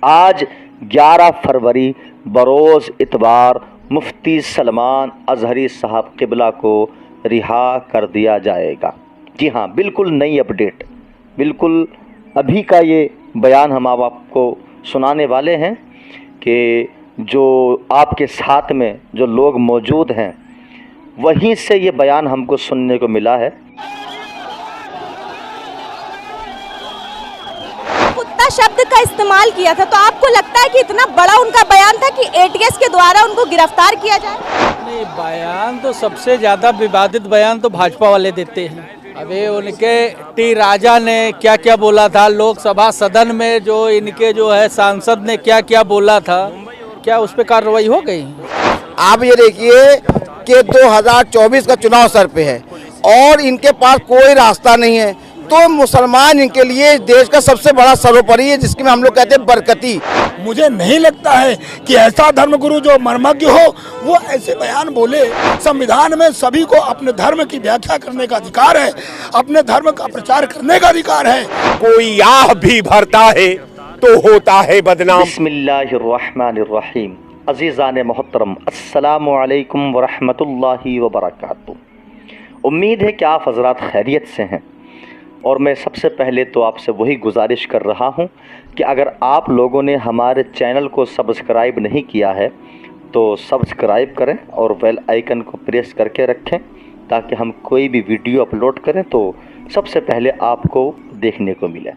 آج 11 فروری بروز اتوار مفتی سلمان اظہری صاحب قبلہ کو رہا کر دیا جائے گا۔ جی ہاں، بالکل نئی اپڈیٹ، بالکل ابھی کا یہ بیان ہم آپ کو سنانے والے ہیں کہ جو آپ کے ساتھ میں جو لوگ موجود ہیں وہیں سے یہ بیان ہم کو سننے کو ملا ہے۔ کتا شبد کا استعمال کیا تھا، تو آپ کو لگتا ہے کہ اتنا بڑا ان کا بیان تھا کہ ATS کے دوارا ان کو گرفتار کیا جائے؟ نہیں، بیان تو سب سے زیادہ ووادت بیان تو بھاجپا والے دیتے ہیں۔ ابھی ان کے ٹی راجا نے کیا کیا بولا تھا لوک سبھا صدن میں، جو ان کے جو ہے سانسد نے کیا کیا بولا تھا، کیا اس پہ کارروائی ہو گئی؟ آپ یہ دیکھیے کہ 2024 کا چناؤ سر پہ ہے اور ان کے پاس کوئی راستہ نہیں ہے، تو مسلمان ان کے لیے دیش کا سب سے بڑا سروپری ہے، جس کی ہم لوگ کہتے ہیں برکتی۔ مجھے نہیں لگتا ہے کہ ایسا دھرم گرو جو مرمج ہو وہ ایسے بیان بولے۔ سمویدھان میں سبھی کو اپنے دھرم کی ویاخیا کرنے کا ادھیکار ہے، اپنے دھرم کا پرچار کرنے کا ادھیکار ہے۔ کوئی آہ بھی بھرتا ہے تو ہوتا ہے بدنام۔ بسم اللہ الرحمن الرحیم۔ عزیزان محترم، السلام علیکم ورحمۃ اللہ وبرکاتہ۔ امید ہے کہ آپ حضرات خیریت سے ہیں، اور میں سب سے پہلے تو آپ سے وہی گزارش کر رہا ہوں کہ اگر آپ لوگوں نے ہمارے چینل کو سبسکرائب نہیں کیا ہے تو سبسکرائب کریں اور بیل آئیکن کو پریس کر کے رکھیں، تاکہ ہم کوئی بھی ویڈیو اپلوڈ کریں تو سب سے پہلے آپ کو دیکھنے کو ملے۔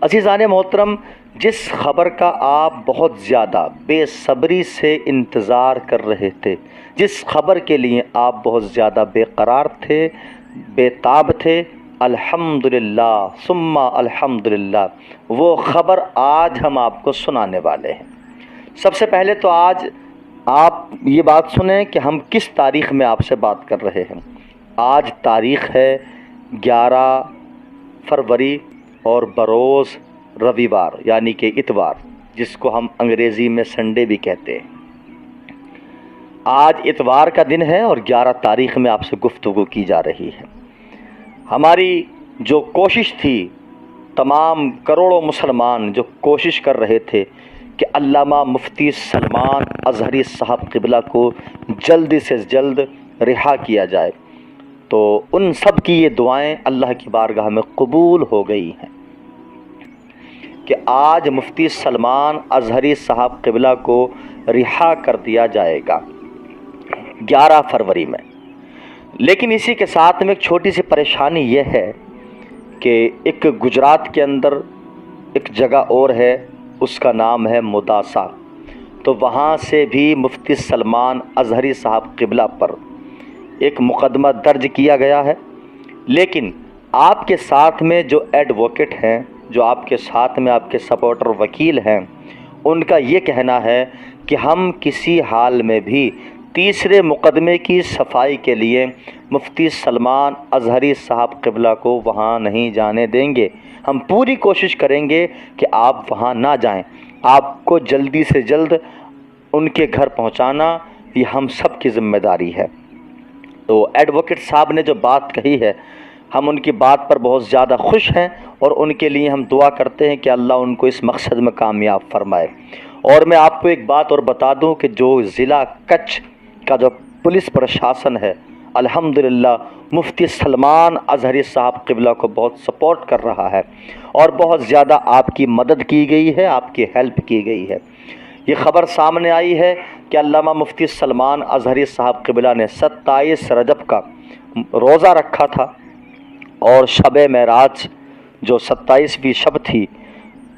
عزیزان محترم، جس خبر کا آپ بہت زیادہ بے صبری سے انتظار کر رہے تھے، جس خبر کے لیے آپ بہت زیادہ بے قرار تھے، بے تاب تھے، الحمدللہ ثم الحمدللہ وہ خبر آج ہم آپ کو سنانے والے ہیں۔ سب سے پہلے تو آج آپ یہ بات سنیں کہ ہم کس تاریخ میں آپ سے بات کر رہے ہیں۔ آج تاریخ ہے 11 فروری اور بروز رویوار یعنی کہ اتوار، جس کو ہم انگریزی میں سنڈے بھی کہتے ہیں۔ آج اتوار کا دن ہے اور 11 تاریخ میں آپ سے گفتگو کی جا رہی ہے۔ ہماری جو کوشش تھی، تمام کروڑوں مسلمان جو کوشش کر رہے تھے کہ علامہ مفتی سلمان اظہری صاحب قبلہ کو جلد سے جلد رہا کیا جائے، تو ان سب کی یہ دعائیں اللہ کی بارگاہ میں قبول ہو گئی ہیں کہ آج مفتی سلمان اظہری صاحب قبلہ کو رہا کر دیا جائے گا 11 فروری میں۔ لیکن اسی کے ساتھ میں ایک چھوٹی سی پریشانی یہ ہے کہ ایک گجرات کے اندر ایک جگہ اور ہے، اس کا نام ہے مداسا، تو وہاں سے بھی مفتی سلمان اظہری صاحب قبلہ پر ایک مقدمہ درج کیا گیا ہے۔ لیکن آپ کے ساتھ میں جو ایڈووکیٹ ہیں، جو آپ کے ساتھ میں آپ کے سپورٹر وکیل ہیں، ان کا یہ کہنا ہے کہ ہم کسی حال میں بھی تیسرے مقدمے کی صفائی کے لیے مفتی سلمان اظہری صاحب قبلہ کو وہاں نہیں جانے دیں گے۔ ہم پوری کوشش کریں گے کہ آپ وہاں نہ جائیں، آپ کو جلدی سے جلد ان کے گھر پہنچانا یہ ہم سب کی ذمہ داری ہے۔ تو ایڈووکیٹ صاحب نے جو بات کہی ہے، ہم ان کی بات پر بہت زیادہ خوش ہیں اور ان کے لیے ہم دعا کرتے ہیں کہ اللہ ان کو اس مقصد میں کامیاب فرمائے۔ اور میں آپ کو ایک بات اور بتا دوں کہ جو ضلع کچھ کا جو پولیس پرشاسن ہے، الحمدللہ مفتی سلمان اظہری صاحب قبلہ کو بہت سپورٹ کر رہا ہے اور بہت زیادہ آپ کی مدد کی گئی ہے، آپ کی ہیلپ کی گئی ہے۔ یہ خبر سامنے آئی ہے کہ علامہ مفتی سلمان اظہری صاحب قبلہ نے 27 رجب کا روزہ رکھا تھا، اور شب معراج جو 27ویں شب تھی،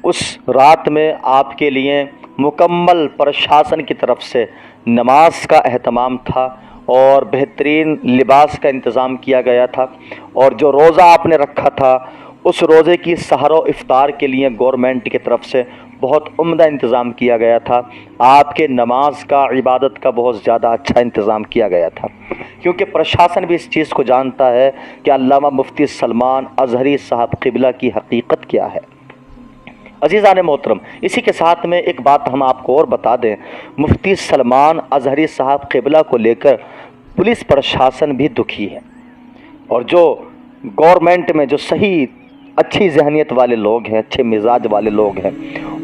اس رات میں آپ کے لیے مکمل پرشاسن کی طرف سے نماز کا اہتمام تھا اور بہترین لباس کا انتظام کیا گیا تھا، اور جو روزہ آپ نے رکھا تھا اس روزے کی سحر و افطار کے لیے گورنمنٹ کی طرف سے بہت عمدہ انتظام کیا گیا تھا۔ آپ کے نماز کا، عبادت کا بہت زیادہ اچھا انتظام کیا گیا تھا، کیونکہ پرشاسن بھی اس چیز کو جانتا ہے کہ علامہ مفتی سلمان اظہری صاحب قبلہ کی حقیقت کیا ہے۔ عزیزان محترم، اسی کے ساتھ میں ایک بات ہم آپ کو اور بتا دیں، مفتی سلمان اظہری صاحب قبلہ کو لے کر پولیس پرشاسن بھی دکھی ہے، اور جو گورنمنٹ میں جو صحیح اچھی ذہنیت والے لوگ ہیں، اچھے مزاج والے لوگ ہیں،